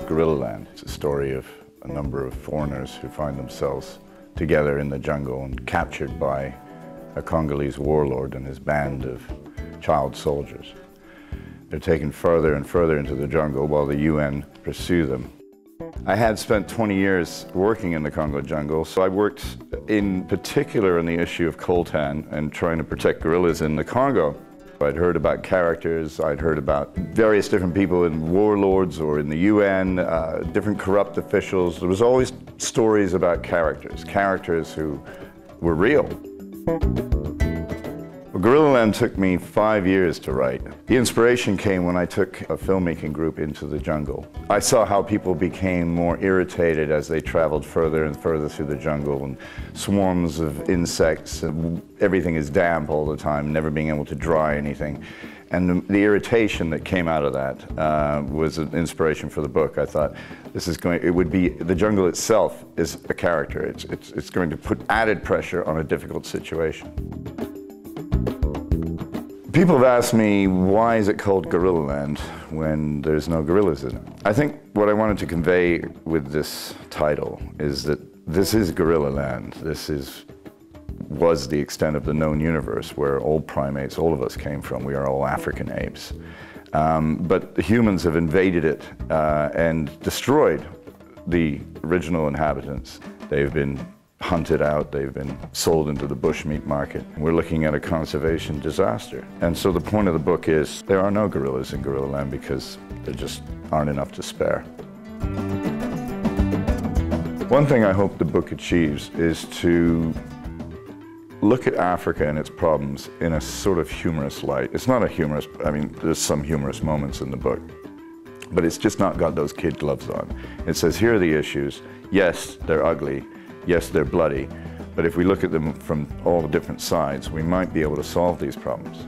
Gorillaland. It's a story of a number of foreigners who find themselves together in the jungle and captured by a Congolese warlord and his band of child soldiers. They're taken further and further into the jungle while the UN pursue them. I had spent 20 years working in the Congo jungle, so I worked in particular on the issue of coltan and trying to protect gorillas in the Congo. I'd heard about characters, I'd heard about various different people in warlords or in the UN, different corrupt officials. There was always stories about characters who were real. Well, Gorillaland took me 5 years to write. The inspiration came when I took a filmmaking group into the jungle. I saw how people became more irritated as they traveled further and further through the jungle, and swarms of insects, and everything is damp all the time, never being able to dry anything. And the irritation that came out of that was an inspiration for the book. I thought, the jungle itself is a character. It's going to put added pressure on a difficult situation. People have asked me, why is it called Gorillaland when there's no gorillas in it? I think what I wanted to convey with this title is that this is Gorillaland. This was the extent of the known universe where all primates, all of us came from. We are all African apes. But the humans have invaded it and destroyed the original inhabitants. They've been hunted out, they've been sold into the bushmeat market. We're looking at a conservation disaster. And so the point of the book is there are no gorillas in Gorillaland because there just aren't enough to spare. One thing I hope the book achieves is to look at Africa and its problems in a sort of humorous light. It's not a humorous, I mean, there's some humorous moments in the book, but it's just not got those kid gloves on. It says, here are the issues. Yes, they're ugly. Yes, they're bloody, but if we look at them from all different sides, we might be able to solve these problems.